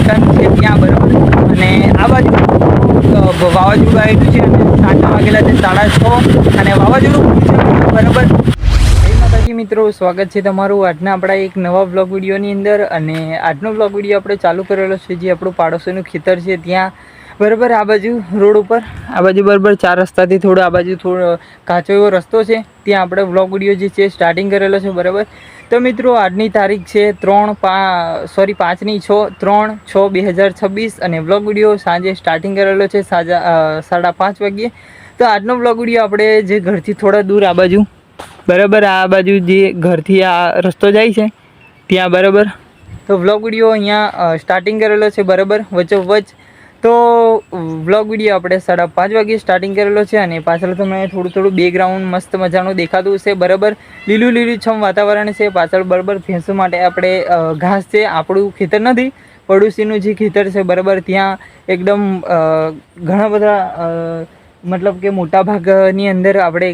મકાન છે ત્યાં બરાબર. અને આ બાજુ વાવાઝોડું આવેલું છે અને સાંજના વાગેલા છે 6:30 અને વાવાઝોડું છે બરાબર. જય માતાજી મિત્રો, સ્વાગત છે તમારું આજના આપણા એક નવા બ્લોગ વિડીયોની અંદર. અને આજનો બ્લોગ વિડીયો આપણે ચાલુ કરેલો છે જે આપણું પાડોશીનું ખેતર છે ત્યાં બરાબર. આ બાજુ રોડ ઉપર આ બાજુ બરાબર 4 રસ્તાથી થોડો આ બાજુ થોડો કાચો એવો રસ્તો છે ત્યાં આપણે બ્લોગ વિડીયો જે છે સ્ટાર્ટિંગ કરેલો છે બરાબર. તો મિત્રો આજની તારીખ છે 5/6/2026 અને બ્લોગ વિડીયો સાંજે સ્ટાર્ટિંગ કરેલો છે 5:30 વાગ્યે. તો આજનો બ્લોગ વિડીયો આપણે જે ઘરથી થોડા દૂર આ બાજુ બરાબર, આ બાજુ જે ઘરથી આ રસ્તો જાય છે ત્યાં બરાબર. તો બ્લોગ વિડીયો અહીંયા સ્ટાર્ટિંગ કરેલો છે બરાબર વચ્ચોવચ્ચ. તો બ્લોગ વિડીયો આપણે 5:30 વાગ્યે સ્ટાર્ટિંગ કરેલો છે અને પાછળ તમને થોડું બેકગ્રાઉન્ડ મસ્ત મજાનું દેખાતું છે બરાબર. લીલુંછમ વાતાવરણ છે પાછળ બરાબર. ભેંસો માટે આપણે ઘાસ છે, આપણું ખેતર નથી પડોશીનું જે ખેતર છે બરાબર. ત્યાં એકદમ ઘણા બધા મતલબ કે મોટા ભાગની અંદર આપણે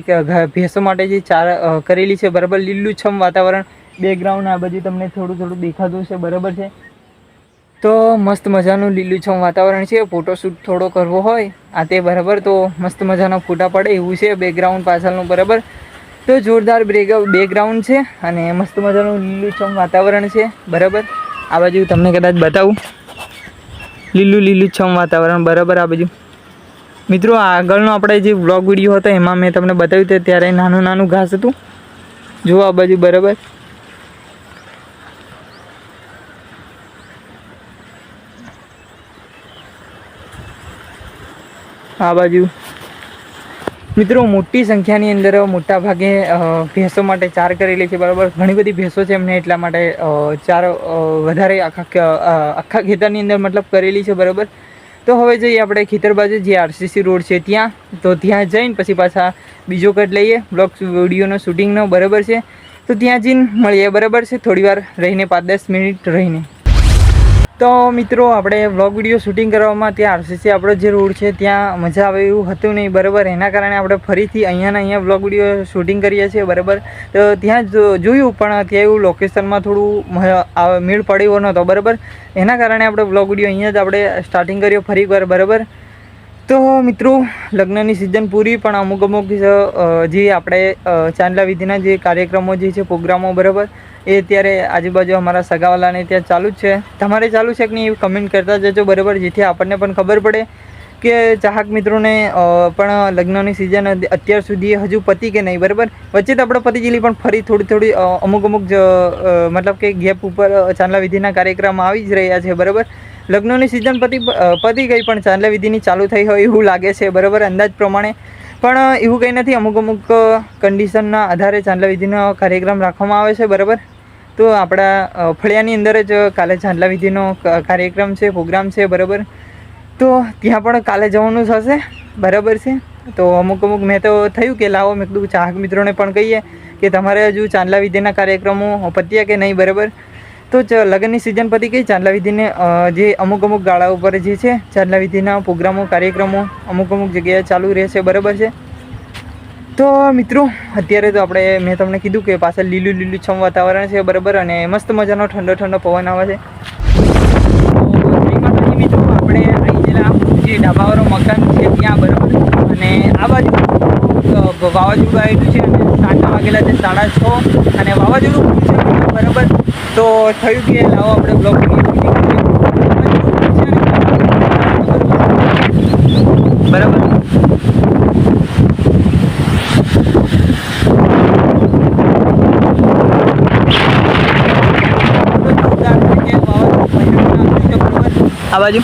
ભેંસો માટે જે ચાર કરેલી છે બરાબર. લીલુંછમ વાતાવરણ, બેકગ્રાઉન્ડ આ બાજુ તમને થોડું દેખાતું છે બરાબર છે. તો મસ્ત મજાનું લીલુંછમ વાતાવરણ છે. ફોટોશૂટ થોડો કરવો હોય આ તે બરાબર તો મસ્ત મજાના ફોટા પડે એવું છે બેકગ્રાઉન્ડ પાછળનું બરાબર. તો જોરદાર બેકગ્રાઉન્ડ છે અને મસ્ત મજાનું લીલુંછમ વાતાવરણ છે બરાબર. આ બાજુ તમને કદાચ બતાવું લીલુંછમ વાતાવરણ બરાબર. આ બાજુ મિત્રો આગળનો આપણે જે વ્લોગ વિડીયો હતો એમાં મેં તમને બતાવ્યું હતું ત્યારે નાનું ઘાસ હતું. જુઓ આ બાજુ બરાબર. આ બાજુ મિત્રો મોટી સંખ્યાની અંદર મોટા ભાગે ભેંસો માટે ચાર કરેલી છે બરાબર. ઘણી બધી ભેંસો છે એમને એટલા માટે ચાર વધારે આખા ખેતરની અંદર મતલબ કરેલી છે બરાબર. તો હવે જઈએ આપણે ખેતર બાજુ જે RCC રોડ છે ત્યાં. તો ત્યાં જઈને પછી પાછા બીજો કટ લઈએ બ્લોગ વિડીયોનો શૂટિંગનો બરાબર છે. તો ત્યાં જઈને મળીએ બરાબર છે થોડી વાર રહીને 5-10 મિનિટ રહીને. તો મિત્રો આપણે વ્લોગ વિડીયો શૂટિંગ કરવામાં ત્યાં RCC આપણો જે રોડ છે ત્યાં મજા આવે એવું હતું નહીં બરાબર. એના કારણે આપણે ફરીથી અહીંયા વ્લોગ વિડીયો શૂટિંગ કરીએ છીએ બરાબર. તો ત્યાં જોયું પણ ત્યાં એવું લોકેશનમાં થોડું મેળ પડ્યો નહોતો બરાબર. એના કારણે આપણે વ્લોગ વિડીયો અહીંયા જ આપણે સ્ટાર્ટિંગ કર્યો ફરી વાર બરાબર. તો મિત્રો લગ્નની સિઝન પૂરી પણ અમુક જે આપણે ચાંદલા વિધિના જે કાર્યક્રમો જે છે પ્રોગ્રામો બરાબર એ અત્યારે આજુબાજુ અમારા સગાવાલાને ત્યાં ચાલુ જ છે. તમારે ચાલુ છે કે નહીં એવું કમેન્ટ કરતા જજો બરાબર, જેથી આપણને પણ ખબર પડે કે ચાહક મિત્રોને પણ લગ્નની સિઝન અત્યાર સુધી હજુ પતી કે નહીં બરાબર. વચ્ચે તો આપણે પતી ગયેલી પણ ફરી થોડી અમુક મતલબ કે ગેપ ઉપર ચાંદલા વિધિના કાર્યક્રમ આવી જ રહ્યા છે બરાબર. લગ્નની સિઝન પતી ગઈ પણ ચાંદલા વિધિની ચાલુ થઈ હોય એવું લાગે છે બરાબર અંદાજ પ્રમાણે. પણ એવું કંઈ નથી, અમુક કન્ડિશનના આધારે ચાંદલા વિધિનો કાર્યક્રમ રાખવામાં આવે છે બરાબર. તો આપણા ફળિયાની અંદર જ કાલે ચાંદલા વિધિનો કાર્યક્રમ છે, પ્રોગ્રામ છે બરાબર. તો ત્યાં પણ કાલે જવાનું થશે બરાબર છે. તો અમુક મેં તો થયું કે લાવો મેં કીધું ચાહક મિત્રોને પણ કહીએ કે તમારે હજુ ચાંદલા વિધિના કાર્યક્રમો પત્યા કે નહીં બરાબર. તો લગ્નની સિઝન પતી ગઈ, ચાંદલા વિધિને જે અમુક ગાળા ઉપર જે છે ચાંદલા વિધિના પ્રોગ્રામો કાર્યક્રમો અમુક જગ્યાએ ચાલુ રહેશે બરાબર છે. તો મિત્રો અત્યારે તો મેં તમને કીધું કે પાછળ લીલુંછમ વાતાવરણ છે બરાબર અને મસ્ત મજાનો ઠંડો પવન આવે છે. જય માતાજી મિત્રો, આપણે અહીં જેલા જે ડાબાવાળો મકાન છે ત્યાં બરાબર. અને આ બાજુ વાવાઝોડું આવેલું છે અને સાંજના વાગેલા છે 6:30 અને વાવાઝોડું છે બરાબર. તો થયું કે લાવો આપણે બ્લોગ બરાબર. આ બાજુ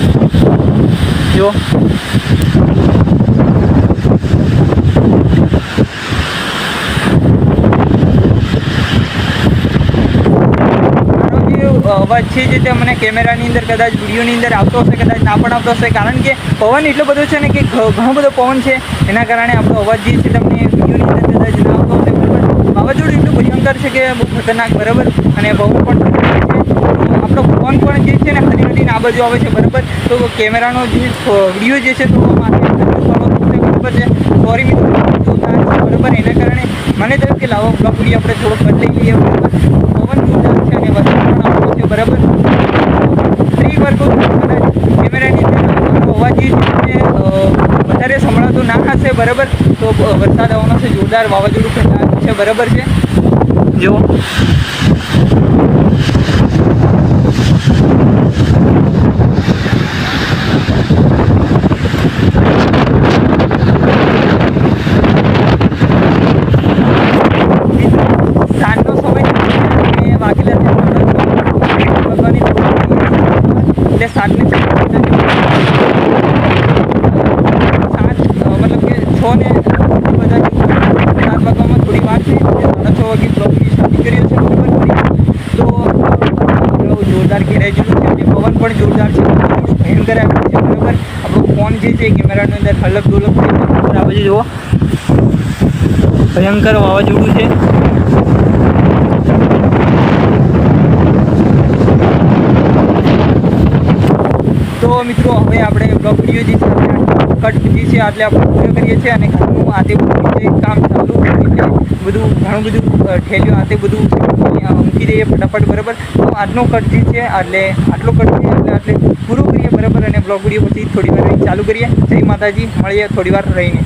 જો અવાજ છે જે તે મને કેમેરાની અંદર કદાચ વિડીયોની અંદર આવતો હશે, કદાચ ના પણ આવતો હશે, કારણ કે પવન એટલો બધો છે ને કે ઘણો બધો પવન છે એના કારણે આપણો અવાજ જે છે તમને વિડીયોની અંદર કદાચ ના આવતો હશે બરાબર. વાવાઝોડું એટલું ભયંકર છે કે બહુ ખતરનાક બરાબર. અને પવન પણ આપણો ફોન પણ જે છે ને હરીને આ બાજુ આવે છે બરાબર. તો કેમેરાનો જે વિડીયો જે છે તો બરાબર છે. સોરી મિત્રો બરાબર. એના કારણે મને થયું કે લાવો બ્લોગ વિડીયો આપણે થોડોક બદલાઈ લઈએ બરાબર. પવન જોરદાર છે અને વરસાદ પણ આવતો છે બરાબર. ફરી વાર કહું બરાબર. તો વરસાદ આવવાનો છે, જોરદાર વાવાઝોડું ફેલાવાનું છે, બરાબર છે. જુઓ સાંજનો સમય વાગેલા એટલે 7 ને 6 મતલબ કે 6 ને બધા 7 વાગવામાં થોડી વાર છે. 6:30 વાગે બ્લોગ સ્ટાર્ટ કર્યો છે, બરાબર. તો જોરદાર ઘેરાઈ ગયેલું છે અને પવન પણ જોરદાર છે, ભયંકર આવ્યું છે, બરાબર. આપણો ફોન જે છે કેમેરાની અંદર હલક ડોલક છે, આવે છે. જુઓ ભયંકર વાવાઝોડું છે. તો મિત્રો હવે આપણે બ્લોગ વિડીયો જે છે કટ જે છે એટલે આપણે પૂરો કરીએ છીએ અને ઘરનું આતે બધું જે કામ ચાલુ એટલે બધું ઘણું બધું ઠેલ્યું આતે બધું મૂકી દઈએ ફટાફટ, બરાબર. તો આજનો કટ જે છે એટલે આટલો કટ છે એટલે પૂરો કરીએ, બરાબર. અને બ્લોગ વિડીયો પછી થોડી વાર ચાલુ કરીએ. જય માતાજી, મળીએ થોડી વાર રહીને.